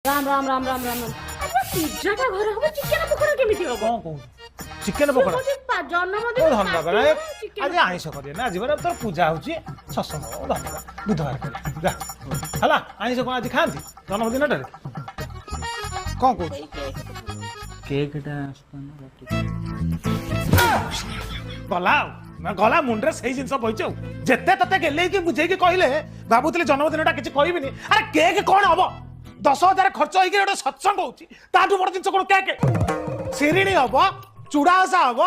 Ram Ram Ram Ram Ram Ram pizza का घर हम चिकन पकोड़ा केमिति हो कौन कहू चिकेन पकोड़ा जन्मदिन धन्यवाद आज आइंस करिए ना आज तो पूजा होची सत्संग धन्यवाद बुधवार करिए जा हला आइंस कौन आज खाती जन्मदिन टारे कौन कहू केक गला गला मुंडे से जिन बहीच जिते ते गेले बुझे कहले भावुले जन्मदिन किसी कहबिनी अरे केक कौन हम 10,000 खर्च होगी गोटे सत्संग होची ताठू बड़ जिन कौन केक सिरिणी हम चूड़ासा हम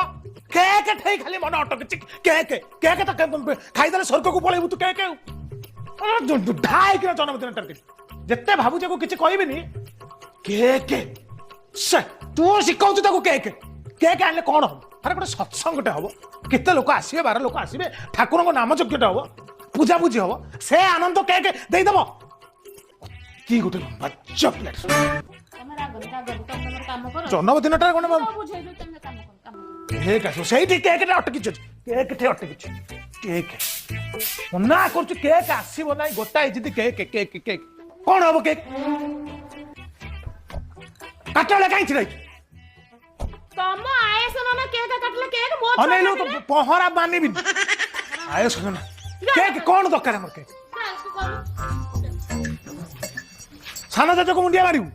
केक ठे खाली मन अटक केक केक तो खाईदे स्वर्ग को पलैबू तू केक ढाई कि जन्मदिन जिते भावुचे को किसी कहबिनी केक तू शिखाऊ केक केक आने कौन हम अरे गोटे सत्संगटे हम केते लोक आसबे 12 लोक आसबे ठाकुर नाम यज्ञटे हम पूजा पूजी हम से आनंद केक देदेव कि गोटे लंबा चॉकलेट जन्मदिन केक आस से केक अटकी केक अटकी केक मना कर केक आसब ना गोटाए जी केक केक केक कौन हम केक काटा बेले कहीं छिड़ाई तम आयस ना केक काटले केक मो अनेलो तो पहरा मानिबि आयस ना केक कौन दरकार हमर केक साना चाचा को मुंडिया मारिबू